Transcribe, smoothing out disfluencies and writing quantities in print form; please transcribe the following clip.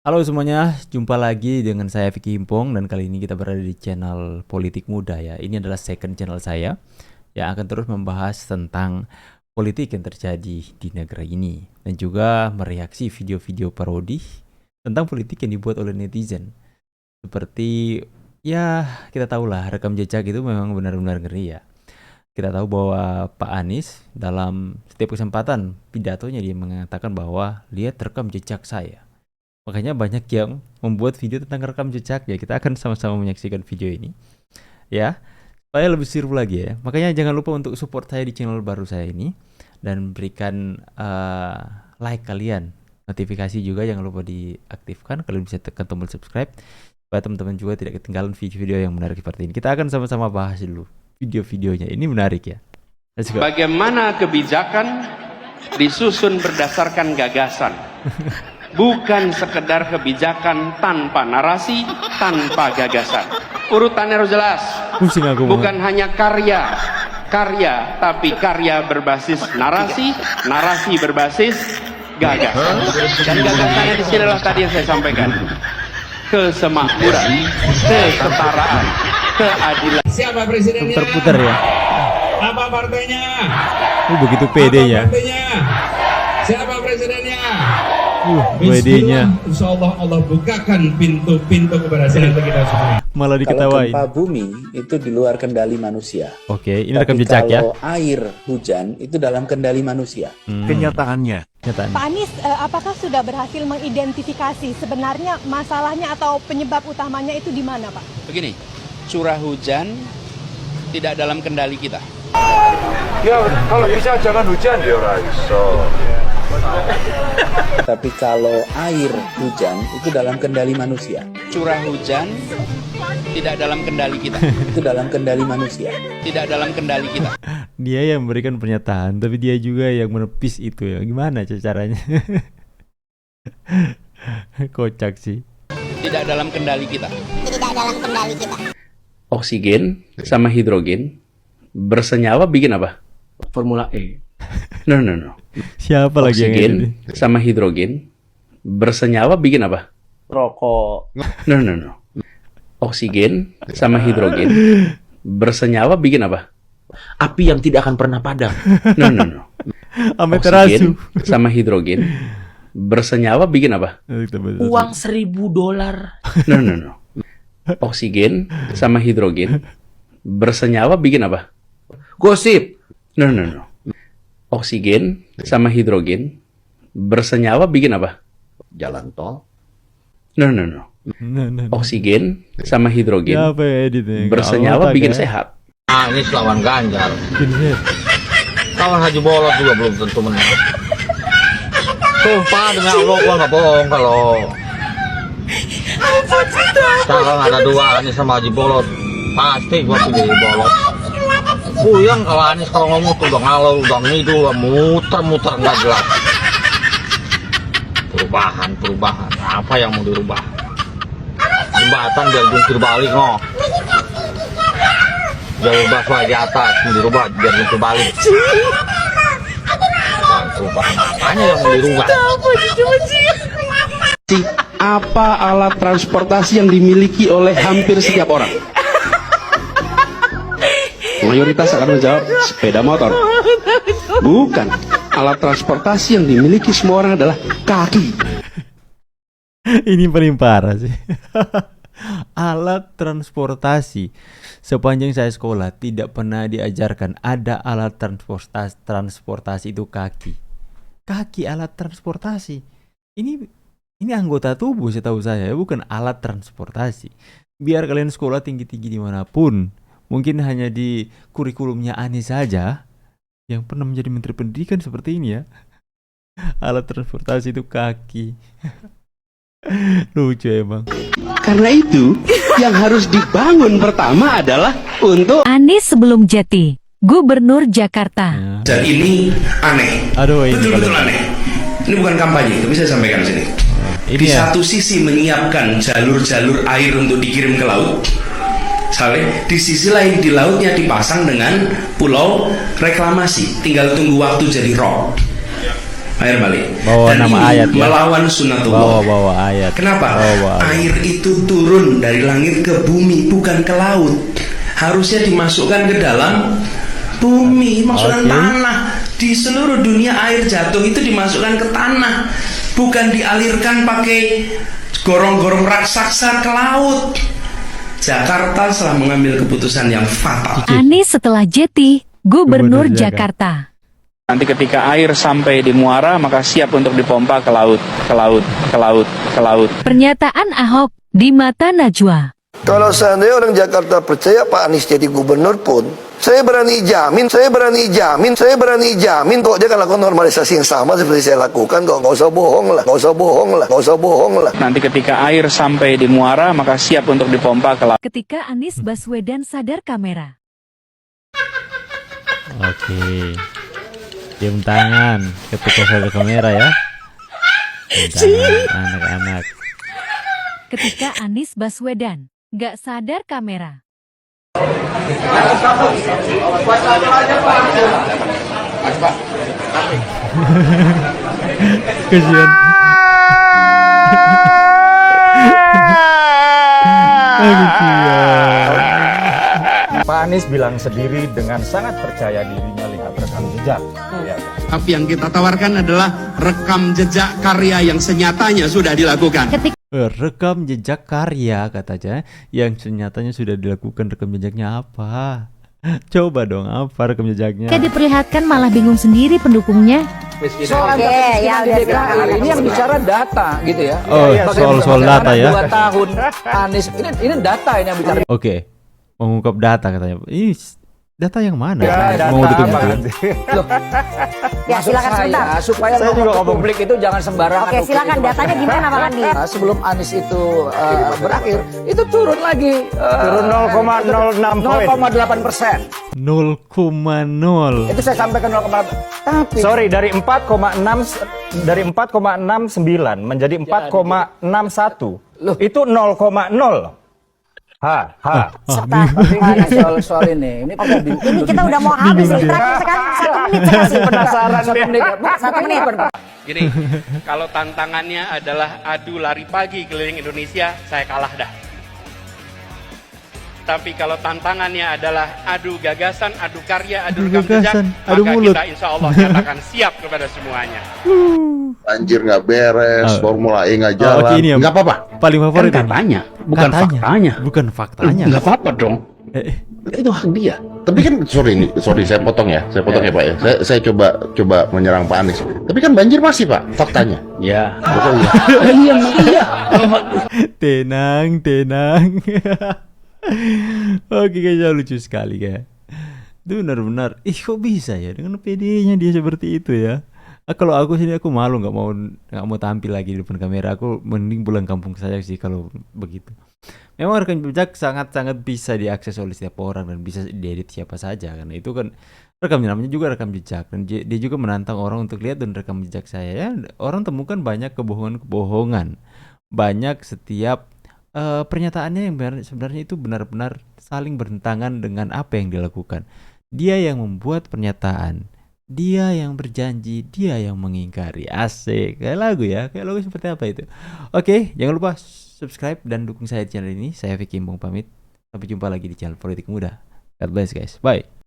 Halo semuanya, jumpa lagi dengan saya Vicky Himpong dan kali ini kita berada di channel Politik Muda ya. Ini adalah second channel saya yang akan terus membahas tentang politik yang terjadi di negara ini dan juga mereaksi video-video parodi tentang politik yang dibuat oleh netizen. Seperti ya kita tahulah rekam jejak itu memang benar-benar ngeri ya. Kita tahu bahwa Pak Anies dalam setiap kesempatan pidatonya dia mengatakan bahwa lihat rekam jejak saya. Makanya banyak yang membuat video tentang rekam jejak ya. Kita akan sama-sama menyaksikan video ini ya, supaya lebih seru lagi ya. Makanya jangan lupa untuk support saya di channel baru saya ini dan berikan like kalian. Notifikasi juga jangan lupa diaktifkan. Kalian bisa tekan tombol subscribe supaya teman-teman juga tidak ketinggalan video-video yang menarik seperti ini. Kita akan sama-sama bahas dulu video-videonya. Ini menarik ya. Let's go. Bagaimana kebijakan disusun berdasarkan gagasan, bukan sekedar kebijakan tanpa narasi, tanpa gagasan. Urutannya harus jelas. Pusing aku. Bukan hanya karya, tapi karya berbasis narasi, narasi berbasis gagasan. Dan gagasannya di sinilah tadi yang saya sampaikan. Kesemakmuran, kesetaraan, keadilan. Siapa presidennya? Terputar ya. Apa partainya? Begitu pedenya. Apa partainya? Siapa presidennya? Pedenya. Insya Allah Allah bukakan pintu-pintu keberhasilan untuk kita semua. Malah Kalau diketawain. gempa bumi itu di luar kendali manusia. Oke, ini rekam jejak Tapi ya. kalau air hujan itu dalam kendali manusia. Kenyataan. Pak Anies, apakah sudah berhasil mengidentifikasi sebenarnya masalahnya atau penyebab utamanya itu di mana, Pak? Begini, curah hujan tidak dalam kendali kita. Ya kalau bisa jangan hujan ya Raiso. Tapi kalau air hujan itu dalam kendali manusia. Curah hujan tidak dalam kendali kita. Itu dalam kendali manusia. Tidak dalam kendali kita. Dia yang memberikan pernyataan, tapi dia juga yang menepis itu ya. Gimana caranya? Kocak sih. Tidak dalam kendali kita. Tidak dalam kendali kita. Oksigen sama hidrogen bersenyawa bikin apa? Formula E. No. Siapa lagi yang Oksigen ini? sama hidrogen bersenyawa bikin apa? Rokok. No. Oksigen sama hidrogen bersenyawa bikin apa? Api yang tidak akan pernah padam. No. Amaterasu. Oksigen sama hidrogen bersenyawa bikin apa? Uang $1.000. No. Oksigen sama hidrogen bersenyawa bikin apa? Gosip. No. Oksigen sama hidrogen bersenyawa bikin apa? Jalan tol. No. Nah. Oksigen sama hidrogen Siapa ya editnya? bersenyawa bikin sehat. Anies lawan Ganjar. Bikin sehat. Lawan Haji Bolot juga belum tentu menang. Sumpah demi Allah gua nggak bohong kalau. Sekarang ada dua Anies sama Haji Bolot. Pasti gua pilih Bolot. Puyeng kalau Anies kalau ngomong tuh udah ngalor, udah ngidu, muter-muter nggak jelas. Perubahan. Apa yang mau dirubah? Jembatan biar jungkir balik no. Jalur busway di atas mau dirubah biar jungkir balik. Perubahan apanya yang mau dirubah? Apa alat transportasi yang dimiliki oleh hampir setiap orang? Mayoritas akan menjawab sepeda motor. Bukan. Alat transportasi yang dimiliki semua orang adalah kaki. Ini paling parah sih. Alat transportasi. Sepanjang saya sekolah tidak pernah diajarkan ada alat transportasi itu kaki. Kaki alat transportasi. Ini anggota tubuh setahu saya, bukan alat transportasi. Biar kalian sekolah tinggi-tinggi dimanapun, mungkin hanya di kurikulumnya Anies saja yang pernah menjadi menteri pendidikan seperti ini ya. Alat transportasi itu kaki. Lucu emang. Karena itu, yang harus dibangun pertama adalah untuk Anies sebelum jadi Gubernur Jakarta. Dan ini aneh. Aduh, ini betul-betul aneh. Ini bukan kampanye, tapi saya sampaikan di sini. Di satu sisi menyiapkan jalur-jalur air untuk dikirim ke laut, di sisi lain di lautnya dipasang dengan pulau reklamasi, tinggal tunggu waktu jadi rock. Air balik. Bawa Dan nama ini ayat ya. melawan sunnatullah. Bawa ayat. Kenapa? Bawa. Air itu turun dari langit ke bumi, bukan ke laut. Harusnya dimasukkan ke dalam bumi, masukkan tanah. Di seluruh dunia air jatuh itu dimasukkan ke tanah, bukan dialirkan pakai gorong-gorong raksasa ke laut. Jakarta telah mengambil keputusan yang fatal. Anies setelah Jeti, Gubernur Jakarta. Nanti ketika air sampai di muara, maka siap untuk dipompa ke laut. Pernyataan Ahok di mata Najwa. Kalau seandainya orang Jakarta percaya Pak Anies jadi gubernur pun, saya berani jamin kok dia akan lakukan normalisasi yang sama seperti saya lakukan kok. Nggak usah bohong lah. Nanti ketika air sampai di muara, maka siap untuk dipompa ke laut. Ketika Anies Baswedan sadar kamera. Oke. Cium tangan ketika sadar kamera ya. Cium tangan anak-anak. Ketika Anies Baswedan gak sadar kamera. Kasihan. Pak Anies bilang sendiri dengan sangat percaya dirinya lihat rekam jejak. Ya. Tapi yang kita tawarkan adalah rekam jejak karya yang senyatanya sudah dilakukan. Rekam jejak karya katanya yang senyatanya sudah dilakukan. Rekam jejaknya apa? Coba dong, apa rekam jejaknya? Kayak diperlihatkan malah bingung sendiri pendukungnya. Ini yang bicara data gitu ya. Oh, soal data ya. 2 tahun Anies ini data ini yang bicara. Oke, mengungkap data katanya. Ih, data yang mana? Ya, Mau data ditutup apa gitu? nanti? Ya, silakan sebentar. Supaya Saya juga ngomong. publik itu jangan sembarangan. Oke, silakan datanya gimana Pak Andi? Sebelum Anies itu berakhir, itu turun lagi. Turun 0,06 poin. 0,8%. 0,0. Itu saya sampaikan 0,8. Tapi Sorry, dari 4,69 menjadi 4,61. Itu 0,0. soal ini Kita udah mau habis nih. Terakhir sekarang 1 menit saya kasih. Penasaran dia. 1 menit. Gini, kalau tantangannya adalah adu lari pagi keliling Indonesia, saya kalah dah. Tapi kalau tantangannya adalah adu gagasan, adu karya, adu rekam jejak, adu maka mulut. kita insya Allah nyatakan siap kepada semuanya. Banjir nggak beres, Formula E nggak jalan, Oke, ini yang nggak apa-apa. paling favorit Kan katanya, bukan faktanya. Bukan faktanya. Nggak apa-apa dong. Itu hak dia. Tapi kan sorry saya potong ya Pak ya. Saya coba menyerang Pak Anies. Tapi kan banjir masih Pak, faktanya. Ya. Iya. Tenang. Oke, kayaknya lucu sekali kayak. Itu benar-benar, kok bisa ya dengan PD-nya dia seperti itu ya. Kalau aku sini aku malu nggak mau tampil lagi di depan kamera. Aku mending pulang kampung saja sih kalau begitu. Memang rekam jejak sangat-sangat bisa diakses oleh setiap orang dan bisa diedit siapa saja, karena itu kan namanya juga rekam jejak, dan dia juga menantang orang untuk lihat dan rekam jejak saya ya. Orang temukan banyak kebohongan, banyak setiap pernyataannya yang sebenarnya itu benar-benar saling bertentangan dengan apa yang dilakukan. Dia yang membuat pernyataan, dia yang berjanji, dia yang mengingkari. Asik, kayak lagu seperti apa itu. Oke, jangan lupa subscribe dan dukung saya di channel ini. Saya Vicky Imbong pamit. Sampai jumpa lagi di channel Politik Muda. God bless guys, bye.